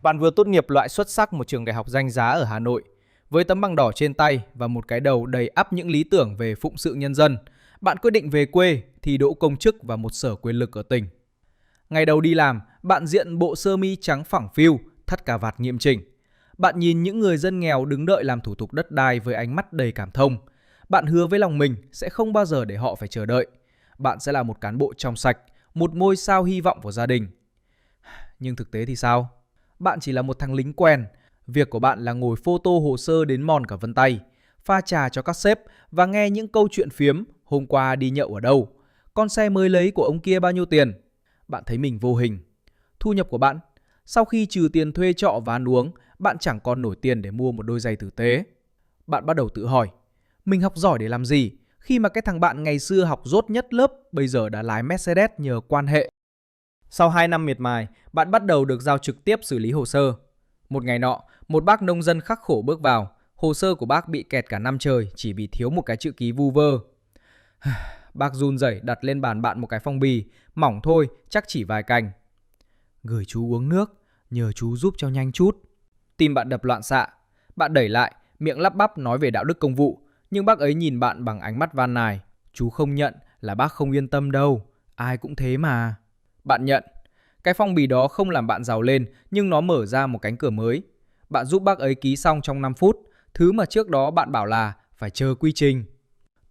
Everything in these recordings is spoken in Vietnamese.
Bạn vừa tốt nghiệp loại xuất sắc một trường đại học danh giá ở Hà Nội. Với tấm bằng đỏ trên tay và một cái đầu đầy ắp những lý tưởng về phụng sự nhân dân, bạn quyết định về quê thi đỗ công chức vào một sở quyền lực ở tỉnh. Ngày đầu đi làm, bạn diện bộ sơ mi trắng phẳng phiu, thắt cà vạt nghiêm chỉnh. Bạn nhìn những người dân nghèo đứng đợi làm thủ tục đất đai với ánh mắt đầy cảm thông. Bạn hứa với lòng mình sẽ không bao giờ để họ phải chờ đợi. Bạn sẽ là một cán bộ trong sạch, một ngôi sao hy vọng của gia đình. Nhưng thực tế thì sao? Bạn chỉ là một thằng lính quèn. Việc của bạn là ngồi photo hồ sơ đến mòn cả vân tay, pha trà cho các sếp và nghe những câu chuyện phiếm hôm qua đi nhậu ở đâu, con xe mới lấy của ông kia bao nhiêu tiền. Bạn thấy mình vô hình. Thu nhập của bạn, sau khi trừ tiền thuê trọ và ăn uống, bạn chẳng còn nổi tiền để mua một đôi giày tử tế. Bạn bắt đầu tự hỏi, mình học giỏi để làm gì khi mà cái thằng bạn ngày xưa học dốt nhất lớp bây giờ đã lái Mercedes nhờ quan hệ. Sau 2 năm miệt mài, bạn bắt đầu được giao trực tiếp xử lý hồ sơ. Một ngày nọ, một bác nông dân khắc khổ bước vào. Hồ sơ của bác bị kẹt cả năm trời chỉ vì thiếu một cái chữ ký vu vơ. Bác run rẩy đặt lên bàn bạn một cái phong bì, mỏng thôi, chắc chỉ vài cành. Gửi chú uống nước, nhờ chú giúp cho nhanh chút. Tim bạn đập loạn xạ. Bạn đẩy lại, miệng lắp bắp nói về đạo đức công vụ. Nhưng bác ấy nhìn bạn bằng ánh mắt van nài. Chú không nhận là bác không yên tâm đâu. Ai cũng thế mà. Bạn nhận. Cái phong bì đó không làm bạn giàu lên, nhưng nó mở ra một cánh cửa mới. Bạn giúp bác ấy ký xong trong 5 phút, thứ mà trước đó bạn bảo là phải chờ quy trình.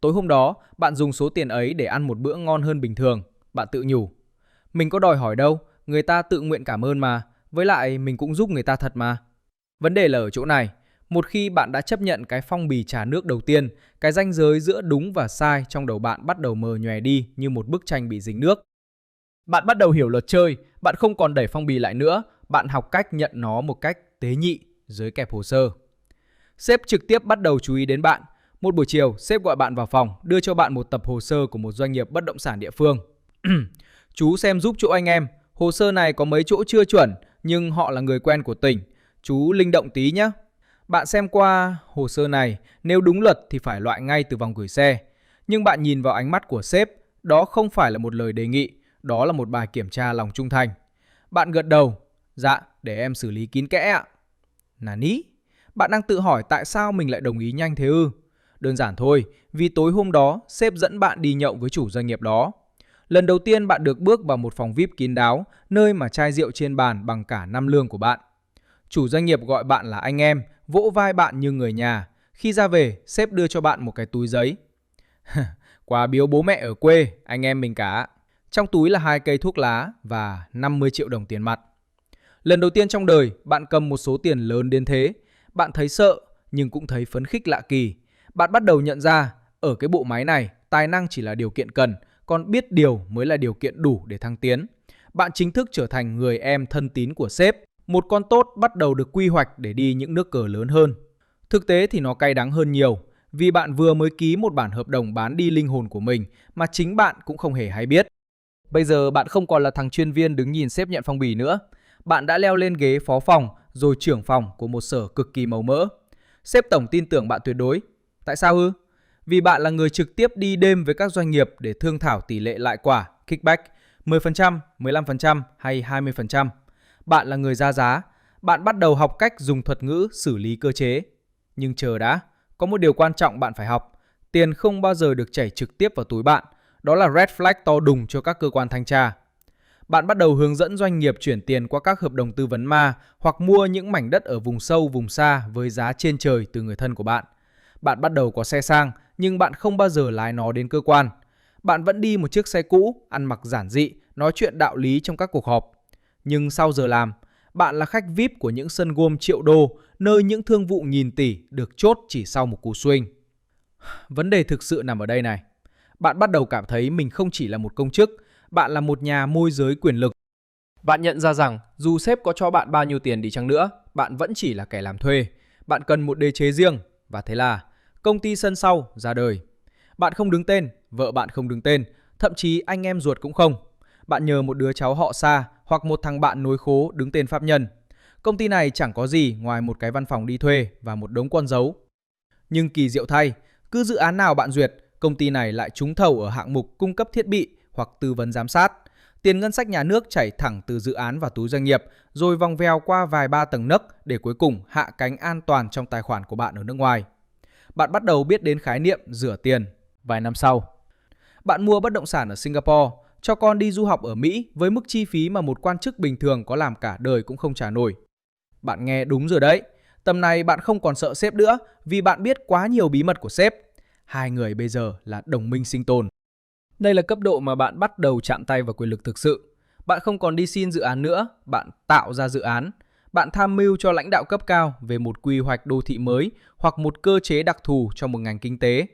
Tối hôm đó, bạn dùng số tiền ấy để ăn một bữa ngon hơn bình thường. Bạn tự nhủ, mình có đòi hỏi đâu, người ta tự nguyện cảm ơn mà, với lại mình cũng giúp người ta thật mà. Vấn đề là ở chỗ này, một khi bạn đã chấp nhận cái phong bì trà nước đầu tiên, cái ranh giới giữa đúng và sai trong đầu bạn bắt đầu mờ nhòe đi như một bức tranh bị dính nước. Bạn bắt đầu hiểu luật chơi, bạn không còn đẩy phong bì lại nữa, bạn học cách nhận nó một cách tế nhị dưới kẹp hồ sơ. Sếp trực tiếp bắt đầu chú ý đến bạn. Một buổi chiều, sếp gọi bạn vào phòng, đưa cho bạn một tập hồ sơ của một doanh nghiệp bất động sản địa phương. Chú xem giúp chỗ anh em, hồ sơ này có mấy chỗ chưa chuẩn, nhưng họ là người quen của tỉnh. Chú linh động tí nhé. Bạn xem qua hồ sơ này, nếu đúng luật thì phải loại ngay từ vòng gửi xe. Nhưng bạn nhìn vào ánh mắt của sếp, đó không phải là một lời đề nghị, đó là một bài kiểm tra lòng trung thành. Bạn gật đầu, dạ, để em xử lý kín kẽ ạ. Nání? Bạn đang tự hỏi tại sao mình lại đồng ý nhanh thế ư? Đơn giản thôi, vì tối hôm đó sếp dẫn bạn đi nhậu với chủ doanh nghiệp đó. Lần đầu tiên bạn được bước vào một phòng VIP kín đáo, nơi mà chai rượu trên bàn bằng cả năm lương của bạn. Chủ doanh nghiệp gọi bạn là anh em, vỗ vai bạn như người nhà. Khi ra về, sếp đưa cho bạn một cái túi giấy. Quà biếu bố mẹ ở quê, anh em mình cả. Trong túi là 2 cây thuốc lá và 50 triệu đồng tiền mặt. Lần đầu tiên trong đời, bạn cầm một số tiền lớn đến thế. Bạn thấy sợ, nhưng cũng thấy phấn khích lạ kỳ. Bạn bắt đầu nhận ra, ở cái bộ máy này, tài năng chỉ là điều kiện cần, còn biết điều mới là điều kiện đủ để thăng tiến. Bạn chính thức trở thành người em thân tín của sếp. Một con tốt bắt đầu được quy hoạch để đi những nước cờ lớn hơn. Thực tế thì nó cay đắng hơn nhiều, vì bạn vừa mới ký một bản hợp đồng bán đi linh hồn của mình mà chính bạn cũng không hề hay biết. Bây giờ bạn không còn là thằng chuyên viên đứng nhìn sếp nhận phong bì nữa. Bạn đã leo lên ghế phó phòng rồi trưởng phòng của một sở cực kỳ màu mỡ. Sếp tổng tin tưởng bạn tuyệt đối. Tại sao ư? Vì bạn là người trực tiếp đi đêm với các doanh nghiệp để thương thảo tỷ lệ lại quả, kickback, 10%, 15% hay 20%. Bạn là người ra giá. Bạn bắt đầu học cách dùng thuật ngữ xử lý cơ chế. Nhưng chờ đã, có một điều quan trọng bạn phải học. Tiền không bao giờ được chảy trực tiếp vào túi bạn. Đó là red flag to đùng cho các cơ quan thanh tra. Bạn bắt đầu hướng dẫn doanh nghiệp chuyển tiền qua các hợp đồng tư vấn ma hoặc mua những mảnh đất ở vùng sâu, vùng xa với giá trên trời từ người thân của bạn. Bạn bắt đầu có xe sang, nhưng bạn không bao giờ lái nó đến cơ quan. Bạn vẫn đi một chiếc xe cũ, ăn mặc giản dị, nói chuyện đạo lý trong các cuộc họp. Nhưng sau giờ làm, bạn là khách VIP của những sân golf triệu đô, nơi những thương vụ nghìn tỷ được chốt chỉ sau một cú swing. Vấn đề thực sự nằm ở đây này. Bạn bắt đầu cảm thấy mình không chỉ là một công chức, bạn là một nhà môi giới quyền lực. Bạn nhận ra rằng dù sếp có cho bạn bao nhiêu tiền đi chăng nữa, bạn vẫn chỉ là kẻ làm thuê. Bạn cần một đế chế riêng, và thế là công ty sân sau ra đời. Bạn không đứng tên, vợ bạn không đứng tên, thậm chí anh em ruột cũng không. Bạn nhờ một đứa cháu họ xa hoặc một thằng bạn nối khố đứng tên pháp nhân. Công ty này chẳng có gì ngoài một cái văn phòng đi thuê và một đống con dấu. Nhưng kỳ diệu thay, cứ dự án nào bạn duyệt, công ty này lại trúng thầu ở hạng mục cung cấp thiết bị hoặc tư vấn giám sát. Tiền ngân sách nhà nước chảy thẳng từ dự án vào túi doanh nghiệp, rồi vòng vèo qua vài ba tầng nấc để cuối cùng hạ cánh an toàn trong tài khoản của bạn ở nước ngoài. Bạn bắt đầu biết đến khái niệm rửa tiền vài năm sau. Bạn mua bất động sản ở Singapore, cho con đi du học ở Mỹ với mức chi phí mà một quan chức bình thường có làm cả đời cũng không trả nổi. Bạn nghe đúng rồi đấy. Tầm này bạn không còn sợ sếp nữa vì bạn biết quá nhiều bí mật của sếp. Hai người bây giờ là đồng minh sinh tồn. Đây là cấp độ mà bạn bắt đầu chạm tay vào quyền lực thực sự. Bạn không còn đi xin dự án nữa, bạn tạo ra dự án. Bạn tham mưu cho lãnh đạo cấp cao về một quy hoạch đô thị mới hoặc một cơ chế đặc thù cho một ngành kinh tế.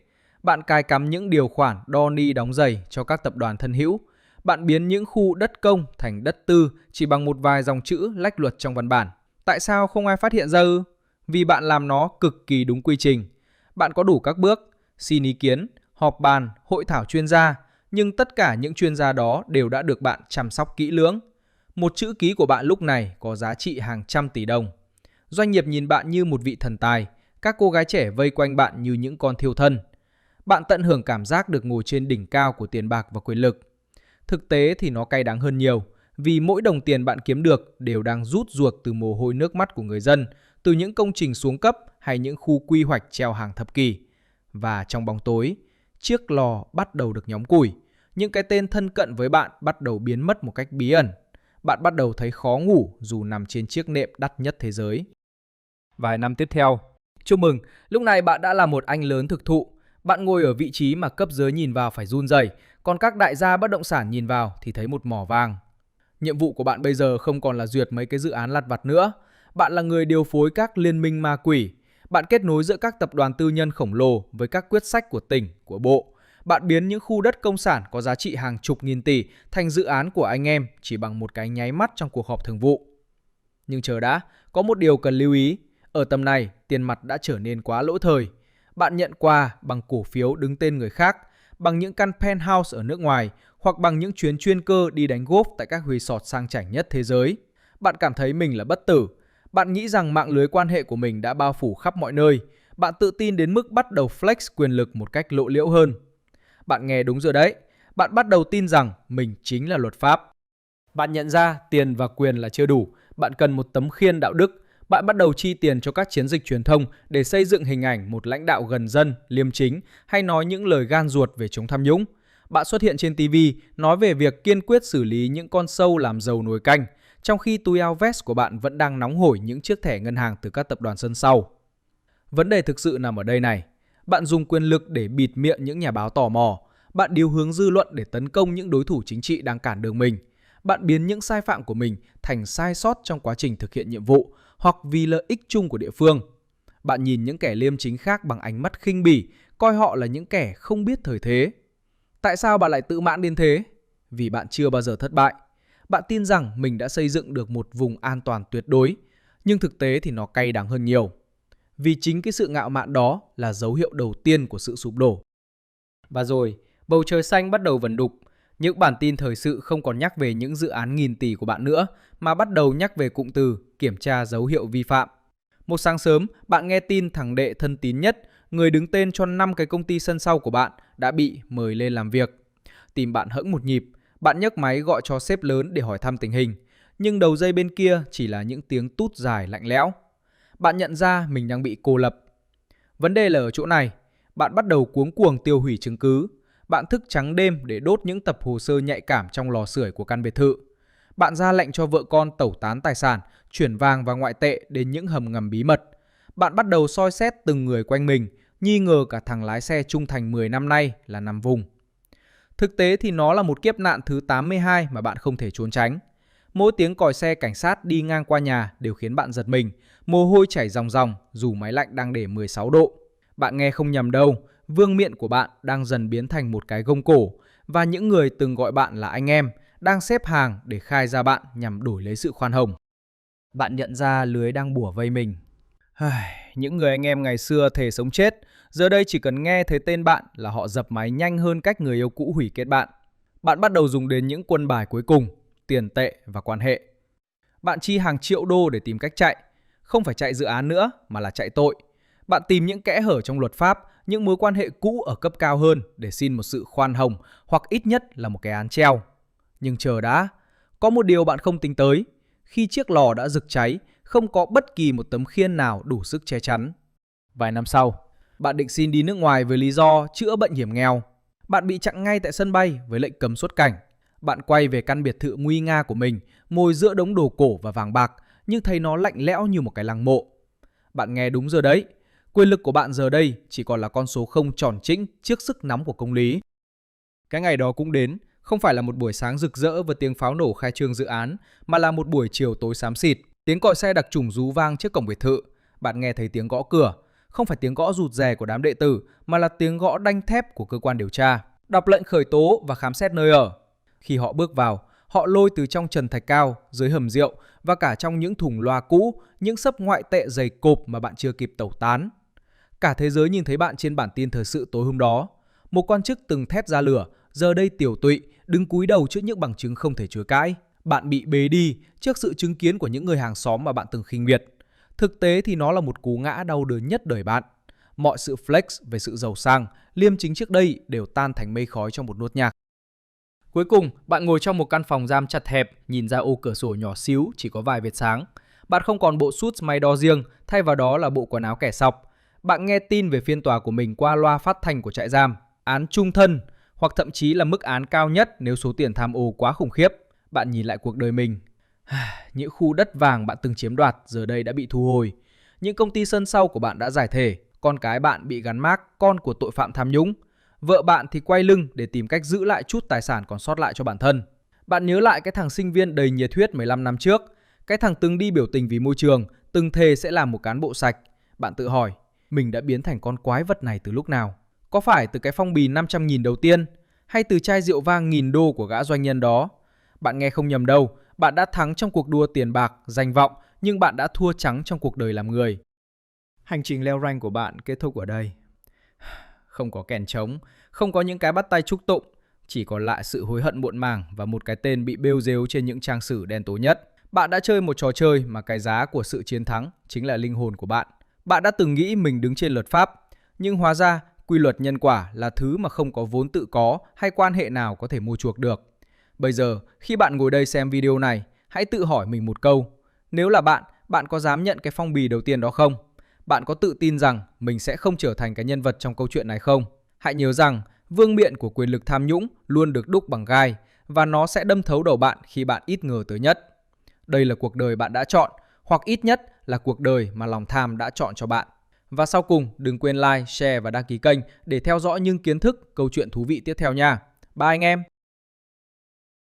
Bạn cài cắm những điều khoản đo ni đóng giày cho các tập đoàn thân hữu. Bạn biến những khu đất công thành đất tư chỉ bằng một vài dòng chữ lách luật trong văn bản. Tại sao không ai phát hiện ra ư? Vì bạn làm nó cực kỳ đúng quy trình. Bạn có đủ các bước, xin ý kiến, họp bàn, hội thảo chuyên gia, nhưng tất cả những chuyên gia đó đều đã được bạn chăm sóc kỹ lưỡng. Một chữ ký của bạn lúc này có giá trị hàng trăm tỷ đồng. Doanh nghiệp nhìn bạn như một vị thần tài, các cô gái trẻ vây quanh bạn như những con thiêu thân. Bạn tận hưởng cảm giác được ngồi trên đỉnh cao của tiền bạc và quyền lực. Thực tế thì nó cay đắng hơn nhiều, vì mỗi đồng tiền bạn kiếm được đều đang rút ruột từ mồ hôi nước mắt của người dân, từ những công trình xuống cấp hay những khu quy hoạch treo hàng thập kỷ. Và trong bóng tối, chiếc lò bắt đầu được nhóm củi. Những cái tên thân cận với bạn bắt đầu biến mất một cách bí ẩn. Bạn bắt đầu thấy khó ngủ dù nằm trên chiếc nệm đắt nhất thế giới. Vài năm tiếp theo, chúc mừng, lúc này bạn đã là một anh lớn thực thụ. Bạn ngồi ở vị trí mà cấp dưới nhìn vào phải run rẩy, còn các đại gia bất động sản nhìn vào thì thấy một mỏ vàng. Nhiệm vụ của bạn bây giờ không còn là duyệt mấy cái dự án lặt vặt nữa. Bạn là người điều phối các liên minh ma quỷ. Bạn kết nối giữa các tập đoàn tư nhân khổng lồ với các quyết sách của tỉnh, của bộ. Bạn biến những khu đất công sản có giá trị hàng chục nghìn tỷ thành dự án của anh em chỉ bằng một cái nháy mắt trong cuộc họp thường vụ. Nhưng chờ đã, có một điều cần lưu ý. Ở tầm này, tiền mặt đã trở nên quá lỗi thời. Bạn nhận quà bằng cổ phiếu đứng tên người khác, bằng những căn penthouse ở nước ngoài hoặc bằng những chuyến chuyên cơ đi đánh golf tại các resort sang chảnh nhất thế giới. Bạn cảm thấy mình là bất tử. Bạn nghĩ rằng mạng lưới quan hệ của mình đã bao phủ khắp mọi nơi. Bạn tự tin đến mức bắt đầu flex quyền lực một cách lộ liễu hơn. Bạn nghe đúng rồi đấy. Bạn bắt đầu tin rằng mình chính là luật pháp. Bạn nhận ra tiền và quyền là chưa đủ. Bạn cần một tấm khiên đạo đức. Bạn bắt đầu chi tiền cho các chiến dịch truyền thông để xây dựng hình ảnh một lãnh đạo gần dân, liêm chính hay nói những lời gan ruột về chống tham nhũng. Bạn xuất hiện trên TV nói về việc kiên quyết xử lý những con sâu làm dầu nồi canh, trong khi túi áo vest của bạn vẫn đang nóng hổi những chiếc thẻ ngân hàng từ các tập đoàn sân sau. Vấn đề thực sự nằm ở đây này. Bạn dùng quyền lực để bịt miệng những nhà báo tò mò. Bạn điều hướng dư luận để tấn công những đối thủ chính trị đang cản đường mình. Bạn biến những sai phạm của mình thành sai sót trong quá trình thực hiện nhiệm vụ hoặc vì lợi ích chung của địa phương. Bạn nhìn những kẻ liêm chính khác bằng ánh mắt khinh bỉ, coi họ là những kẻ không biết thời thế. Tại sao bạn lại tự mãn đến thế? Vì bạn chưa bao giờ thất bại. Bạn tin rằng mình đã xây dựng được một vùng an toàn tuyệt đối, nhưng thực tế thì nó cay đắng hơn nhiều. Vì chính cái sự ngạo mạn đó là dấu hiệu đầu tiên của sự sụp đổ. Và rồi, bầu trời xanh bắt đầu vần đục. Những bản tin thời sự không còn nhắc về những dự án nghìn tỷ của bạn nữa, mà bắt đầu nhắc về cụm từ kiểm tra dấu hiệu vi phạm. Một sáng sớm, bạn nghe tin thằng đệ thân tín nhất, người đứng tên cho 5 cái công ty sân sau của bạn, đã bị mời lên làm việc. Tim bạn hững một nhịp, bạn nhấc máy gọi cho sếp lớn để hỏi thăm tình hình. Nhưng đầu dây bên kia chỉ là những tiếng tút dài lạnh lẽo. Bạn nhận ra mình đang bị cô lập. Vấn đề là ở chỗ này, bạn bắt đầu cuống cuồng tiêu hủy chứng cứ. Bạn thức trắng đêm để đốt những tập hồ sơ nhạy cảm trong lò sưởi của căn biệt thự. Bạn ra lệnh cho vợ con tẩu tán tài sản, chuyển vàng và ngoại tệ đến những hầm ngầm bí mật. Bạn bắt đầu soi xét từng người quanh mình, nghi ngờ cả thằng lái xe trung thành 10 năm nay là nằm vùng. Thực tế thì nó là một kiếp nạn thứ 82 mà bạn không thể trốn tránh. Mỗi tiếng còi xe cảnh sát đi ngang qua nhà đều khiến bạn giật mình, mồ hôi chảy ròng ròng dù máy lạnh đang để 16 độ. Bạn nghe không nhầm đâu, vương miện của bạn đang dần biến thành một cái gông cổ và những người từng gọi bạn là anh em đang xếp hàng để khai ra bạn nhằm đổi lấy sự khoan hồng. Bạn nhận ra lưới đang bủa vây mình. Những người anh em ngày xưa thề sống chết, giờ đây chỉ cần nghe thấy tên bạn là họ dập máy nhanh hơn cách người yêu cũ hủy kết bạn. Bạn bắt đầu dùng đến những quân bài cuối cùng, tiền tệ và quan hệ. Bạn chi hàng triệu đô để tìm cách chạy, không phải chạy dự án nữa mà là chạy tội. Bạn tìm những kẽ hở trong luật pháp, những mối quan hệ cũ ở cấp cao hơn để xin một sự khoan hồng hoặc ít nhất là một cái án treo. Nhưng chờ đã, có một điều bạn không tính tới. Khi chiếc lò đã rực cháy, không có bất kỳ một tấm khiên nào đủ sức che chắn. Vài năm sau, bạn định xin đi nước ngoài với lý do chữa bệnh hiểm nghèo. Bạn bị chặn ngay tại sân bay với lệnh cấm xuất cảnh. Bạn quay về căn biệt thự nguy nga của mình, ngồi giữa đống đồ cổ và vàng bạc, nhưng thấy nó lạnh lẽo như một cái lăng mộ. Bạn nghe đúng rồi đấy, quyền lực của bạn giờ đây chỉ còn là con số không tròn trĩnh trước sức nóng của công lý. Cái ngày đó cũng đến, không phải là một buổi sáng rực rỡ với tiếng pháo nổ khai trương dự án, mà là một buổi chiều tối xám xịt. Tiếng còi xe đặc trùng rú vang trước cổng biệt thự. Bạn nghe thấy tiếng gõ cửa, không phải tiếng gõ rụt rè của đám đệ tử, mà là tiếng gõ đanh thép của cơ quan điều tra, đọc lệnh khởi tố và khám xét nơi ở. Khi họ bước vào, họ lôi từ trong trần thạch cao, dưới hầm rượu và cả trong những thùng loa cũ, những xấp ngoại tệ dày cộp mà bạn chưa kịp tẩu tán. Cả thế giới nhìn thấy bạn trên bản tin thời sự tối hôm đó. Một quan chức từng thét ra lửa, giờ đây tiều tụy, đứng cúi đầu trước những bằng chứng không thể chối cãi. Bạn bị bế đi trước sự chứng kiến của những người hàng xóm mà bạn từng khinh miệt. Thực tế thì nó là một cú ngã đau đớn nhất đời bạn. Mọi sự flex về sự giàu sang, liêm chính trước đây đều tan thành mây khói trong một nốt nhạc. Cuối cùng, bạn ngồi trong một căn phòng giam chật hẹp, nhìn ra ô cửa sổ nhỏ xíu, chỉ có vài vệt sáng. Bạn không còn bộ suit may đo riêng, thay vào đó là bộ quần áo kẻ sọc. Bạn nghe tin về phiên tòa của mình qua loa phát thanh của trại giam, án chung thân, hoặc thậm chí là mức án cao nhất nếu số tiền tham ô quá khủng khiếp. Bạn nhìn lại cuộc đời mình. Những khu đất vàng bạn từng chiếm đoạt giờ đây đã bị thu hồi. Những công ty sân sau của bạn đã giải thể. Con cái bạn bị gắn mác con của tội phạm tham nhũng. Vợ bạn thì quay lưng để tìm cách giữ lại chút tài sản còn sót lại cho bản thân. Bạn nhớ lại cái thằng sinh viên đầy nhiệt huyết 15 năm trước. Cái thằng từng đi biểu tình vì môi trường, từng thề sẽ làm một cán bộ sạch. Bạn tự hỏi, mình đã biến thành con quái vật này từ lúc nào? Có phải từ cái phong bì 500.000 đầu tiên? Hay từ chai rượu vang $1.000 của gã doanh nhân đó? Bạn nghe không nhầm đâu, bạn đã thắng trong cuộc đua tiền bạc, danh vọng, nhưng bạn đã thua trắng trong cuộc đời làm người. Hành trình leo rank của bạn kết thúc ở đây. Không có kèn trống, không có những cái bắt tay chúc tụng, chỉ còn lại sự hối hận muộn màng và một cái tên bị bêu rếu trên những trang sử đen tối nhất. Bạn đã chơi một trò chơi mà cái giá của sự chiến thắng chính là linh hồn của bạn. Bạn đã từng nghĩ mình đứng trên luật pháp, nhưng hóa ra quy luật nhân quả là thứ mà không có vốn tự có hay quan hệ nào có thể mua chuộc được. Bây giờ, khi bạn ngồi đây xem video này, hãy tự hỏi mình một câu. Nếu là bạn, bạn có dám nhận cái phong bì đầu tiên đó không? Bạn có tự tin rằng mình sẽ không trở thành cái nhân vật trong câu chuyện này không? Hãy nhớ rằng, vương miện của quyền lực tham nhũng luôn được đúc bằng gai và nó sẽ đâm thấu đầu bạn khi bạn ít ngờ tới nhất. Đây là cuộc đời bạn đã chọn, hoặc ít nhất là cuộc đời mà lòng tham đã chọn cho bạn. Và sau cùng, đừng quên like, share và đăng ký kênh để theo dõi những kiến thức, câu chuyện thú vị tiếp theo nha. Bye anh em!